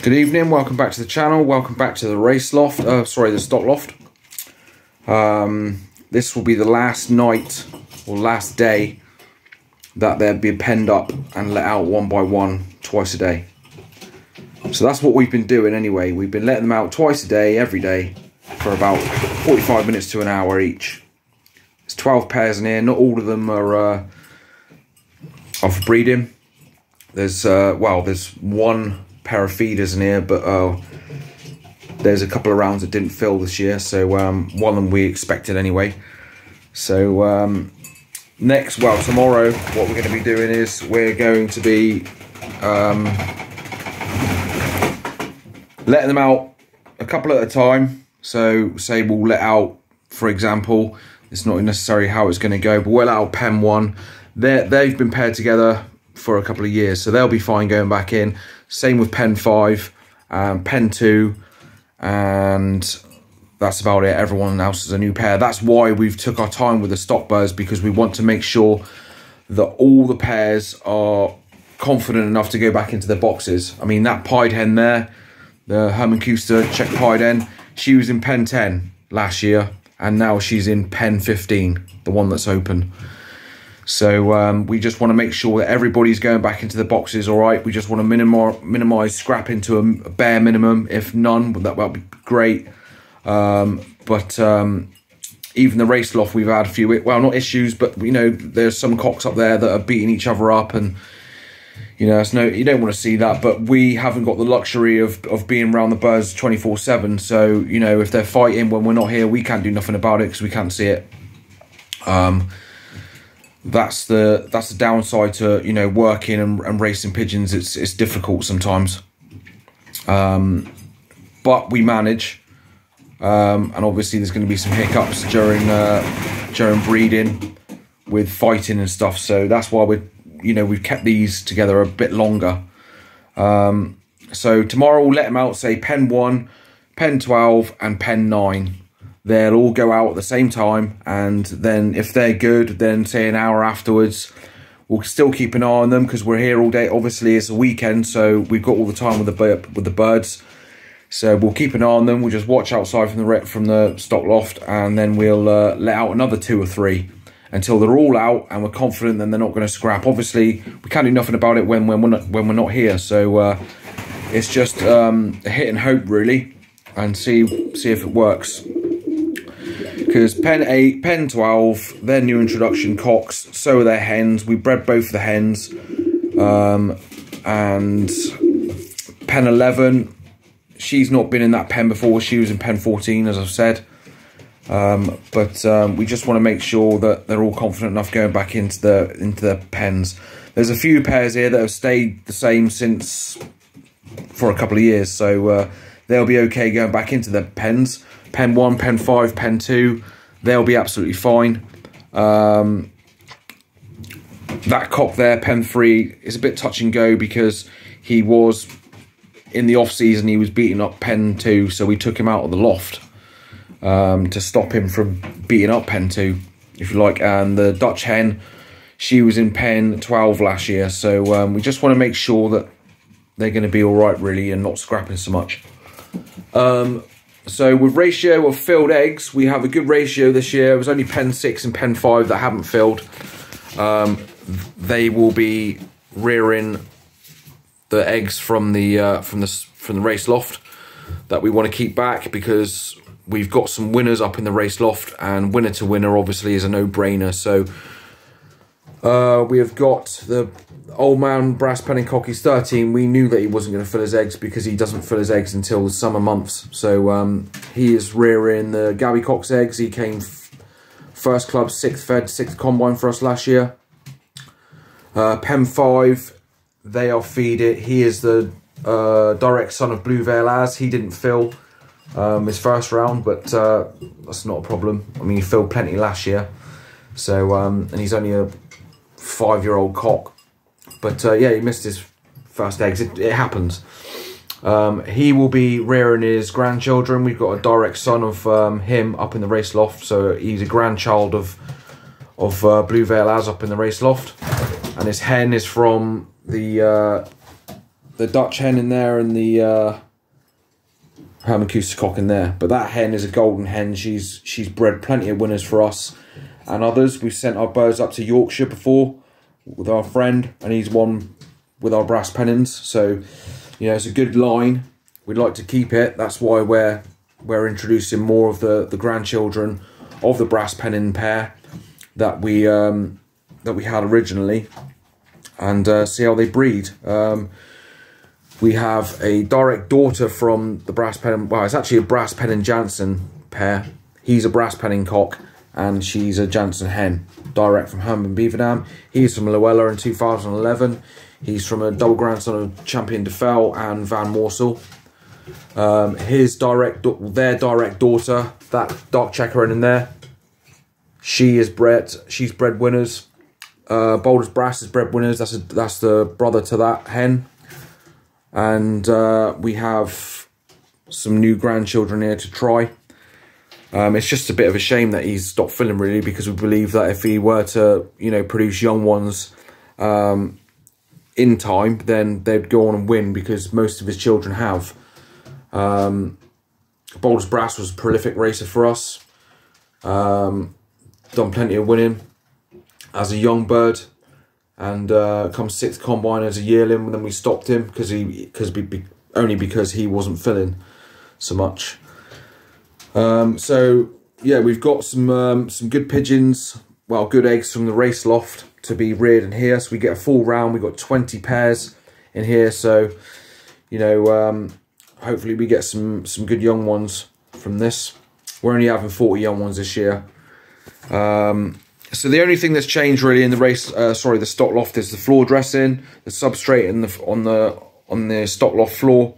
Good evening, welcome back to the channel, welcome back to the race loft, the stock loft. This will be the last night, or last day, that they'll be penned up and let out one by one, twice a day. So that's what we've been doing anyway. We've been letting them out twice a day, every day, for about 45 minutes to an hour each. There's 12 pairs in here, not all of them are for breeding. There's one pair of feeders in here, but there's a couple of rounds that didn't fill this year, so one of them we expected anyway. So tomorrow what we're going to be doing is we're going to be letting them out a couple at a time. So say we'll let out, for example, it's not necessarily how it's going to go, but we'll let out pen 1. They've been paired together for a couple of years, so they'll be fine going back in. Same with pen 5, pen 2, and that's about it. Everyone else is a new pair. That's why we've took our time with the stock birds, because we want to make sure that all the pairs are confident enough to go back into their boxes. I mean, that pied hen there, the Herman Kuster Czech pied hen, she was in pen 10 last year, and now she's in pen 15, the one that's open. So we just want to make sure that everybody's going back into the boxes all right. We just want to minimise scrapping to a bare minimum. If none, that would be great. But even the race loft, we've had a few, well, not issues, but you know, there's some cocks up there that are beating each other up, and you know, you don't want to see that. But we haven't got the luxury of being around the birds 24/7. So you know, if they're fighting when we're not here, we can't do nothing about it because we can't see it. That's the downside to, you know, working and racing pigeons. It's difficult sometimes, but we manage. And obviously there's going to be some hiccups during breeding with fighting and stuff. So that's why we've kept these together a bit longer. So tomorrow we'll let them out, say pen 1, pen 12, and pen 9. They'll all go out at the same time, and then if they're good, then say an hour afterwards, we'll still keep an eye on them because we're here all day. Obviously, it's a weekend, so we've got all the time with the birds. So we'll keep an eye on them. We'll just watch outside from the stock loft, and then we'll let out another 2 or 3 until they're all out, and we're confident that they're not going to scrap. Obviously, we can't do nothing about it when we're not here. So it's just a hit and hope really, and see if it works. Because pen 8, pen 12, they're new introduction cocks, so are their hens. We bred both the hens. And pen 11, she's not been in that pen before. She was in pen 14, as I've said. But we just want to make sure that they're all confident enough going back into the pens. There's a few pairs here that have stayed the same for a couple of years, so they'll be okay going back into their pens. Pen 1, pen 5, pen 2, they'll be absolutely fine. That cock there, pen 3, is a bit touch and go because he was, in the off season, he was beating up pen 2, so we took him out of the loft to stop him from beating up pen 2, if you like. And the Dutch hen, she was in pen 12 last year, so we just want to make sure that they're going to be all right really and not scrapping so much. So with ratio of filled eggs, we have a good ratio this year. It was only pen 6 and pen 5 that haven't filled. They will be rearing the eggs from the race loft that we want to keep back, because we've got some winners up in the race loft, and winner to winner obviously is a no-brainer. So we have got the old man brass penning cock. He's 13. We knew that he wasn't going to fill his eggs because he doesn't fill his eggs until the summer months. So he is rearing the Gabby Cock's eggs. He came first club, 6th fed, 6th combine for us last year. Pen 5, they are feeded. He is the direct son of Blue Veil As. He didn't fill his first round, but that's not a problem. I mean, he filled plenty last year. So and he's only a 5-year-old cock. But yeah, he missed his first eggs. It happens. He will be rearing his grandchildren. We've got a direct son of him up in the race loft, so he's a grandchild of Blue Veil As up in the race loft. And his hen is from the Dutch hen in there and the Herman cock in there. But that hen is a golden hen. She's bred plenty of winners for us and others. We've sent our birds up to Yorkshire before with our friend, and he's won with our brass pennons. So, you know, it's a good line. We'd like to keep it. That's why we're introducing more of the grandchildren of the brass pennon pair that we had originally, and see how they breed. We have a direct daughter from the brass pennon. Well, it's actually a brass pennon Jansen pair. He's a brass pennon cock, and she's a Jansen hen, direct from Herman Beaverdam. He's from Luella in 2011. He's from a double grandson of Champion de Fel and Van Morsel. Their direct daughter, that dark checker in there, she's bred winners. Boulder's Brass is bred winners. That's the brother to that hen. And we have some new grandchildren here to try. It's just a bit of a shame that he's stopped filling, really, because we believe that if he were to, you know, produce young ones in time, then they'd go on and win, because most of his children have. Boulder's Brass was a prolific racer for us. Done plenty of winning as a young bird, and come 6th combine as a yearling. And then we stopped him only because he wasn't filling so much. So yeah, we've got some good pigeons, well, good eggs from the race loft to be reared in here. So we get a full round. We've got 20 pairs in here. So, you know, hopefully we get some good young ones from this. We're only having 40 young ones this year. So the only thing that's changed really in the stock loft is the floor dressing, the substrate, and on the stock loft floor.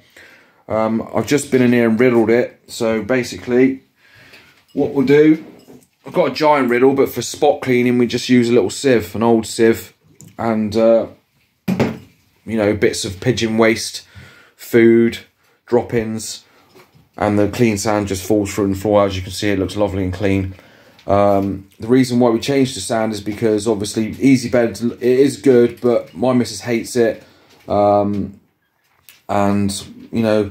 I've just been in here and riddled it. So basically, what we'll do, I've got a giant riddle, but for spot cleaning, we just use a little sieve, an old sieve, and you know, bits of pigeon waste, food, droppings, and the clean sand just falls through the floor. As you can see, it looks lovely and clean. The reason why we changed the sand is because obviously easy bed, it is good, but my missus hates it. And you know,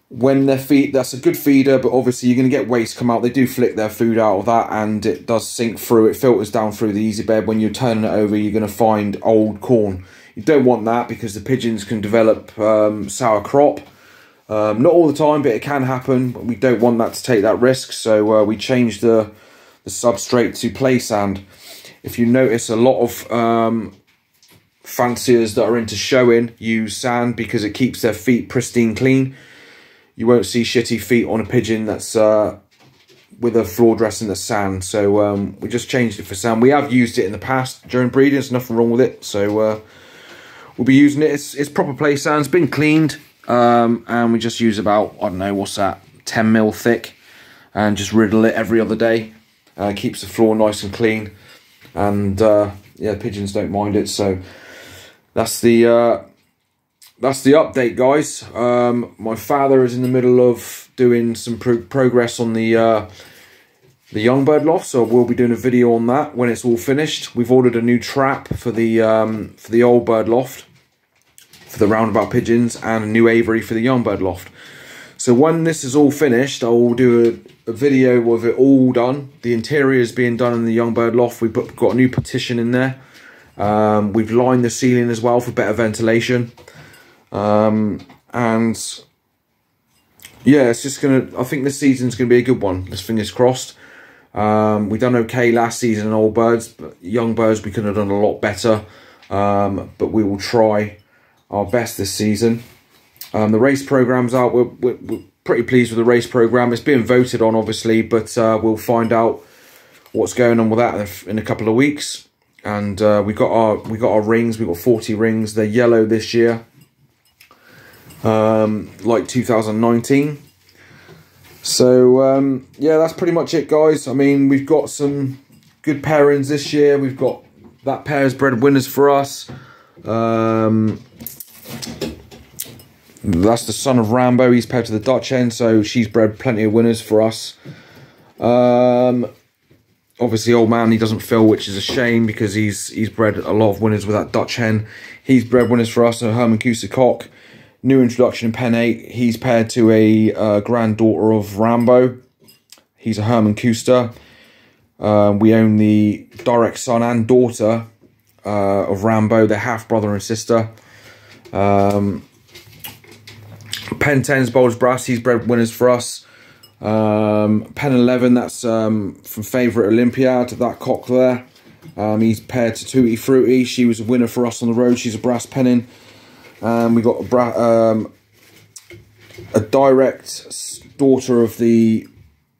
when their feet, that's a good feeder, but obviously you're going to get waste come out. They do flick their food out of that, and it does sink through. It filters down through the easy bed. When you're turning it over, you're going to find old corn. You don't want that, because the pigeons can develop sour crop. Not all the time, but it can happen. But we don't want that to take that risk, so we changed the substrate to play sand. If you notice, a lot of fanciers that are into showing use sand because it keeps their feet pristine clean. You won't see shitty feet on a pigeon that's with a floor dressing that's sand. So we just changed it for sand. We have used it in the past during breeding. There's nothing wrong with it, so we'll be using it. It's proper play sand. It's been cleaned, and we just use about, I don't know, what's that, 10 mil thick, and just riddle it every other day. Keeps the floor nice and clean, and yeah, pigeons don't mind it. So that's the update, guys. My father is in the middle of doing some progress on the young bird loft, so we'll be doing a video on that when it's all finished. We've ordered a new trap for the old bird loft for the roundabout pigeons, and a new aviary for the young bird loft. So when this is all finished, I will do a video of it all done. The interior is being done in the young bird loft. We've got a new partition in there. We've lined the ceiling as well for better ventilation. And yeah, it's just I think this season's gonna be a good one. Let's fingers crossed. We done okay last season in old birds, but young birds we could have done a lot better. But we will try our best this season. The race program's out. We're pretty pleased with the race program. It's being voted on, obviously, but we'll find out what's going on with that in a couple of weeks. And we got our rings. We've got 40 rings. They're yellow this year, like 2019. So yeah, that's pretty much it, guys. I mean, we've got some good pairings this year. We've got that pair's bred winners for us. That's the son of Rambo. He's paired to the Dutch hen, so she's bred plenty of winners for us. Obviously, old man, he doesn't fill, which is a shame, because he's bred a lot of winners with that Dutch hen. He's bred winners for us, a Herman Kuster cock. New introduction in Pen 8. He's paired to a granddaughter of Rambo. He's a Herman Kuster. We own the direct son and daughter of Rambo. They're half brother and sister. Pen 10's Bulge Brass. He's bred winners for us. Pen 11, that's from Favourite Olympiad, that cock there. He's paired to Tutti Frutti. She was a winner for us on the road. She's a brass penning. We got a direct daughter of the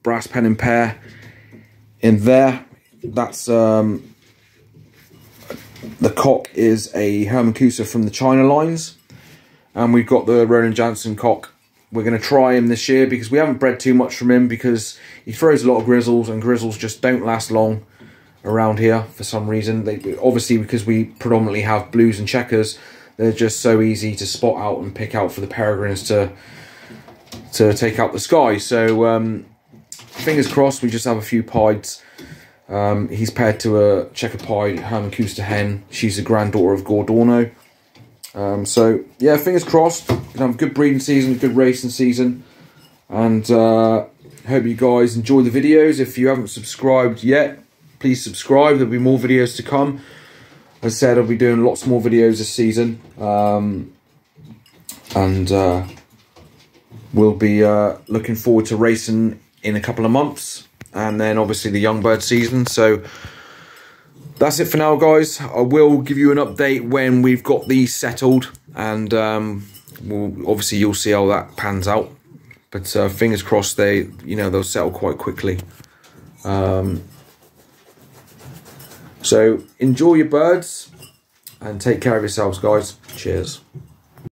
brass penning pair in there. That's the cock is a Herman Kuster from the China lines, and we've got the Roland Jansen cock. We're going to try him this year because we haven't bred too much from him because he throws a lot of grizzles, and grizzles just don't last long around here for some reason. Obviously, because we predominantly have blues and checkers, they're just so easy to spot out and pick out for the peregrines to take out the sky. So fingers crossed, we just have a few pieds. He's paired to a checker pied Herman Kuster hen. She's the granddaughter of Gordorno. So yeah, fingers crossed. Gonna have a good breeding season, a good racing season, and hope you guys enjoy the videos. If you haven't subscribed yet, please subscribe. There'll be more videos to come. As I said, I'll be doing lots more videos this season, and we'll be looking forward to racing in a couple of months, and then obviously the young bird season. So that's it for now, guys. I will give you an update when we've got these settled, and obviously you'll see how that pans out. But fingers crossed, they'll settle quite quickly. So enjoy your birds and take care of yourselves, guys. Cheers.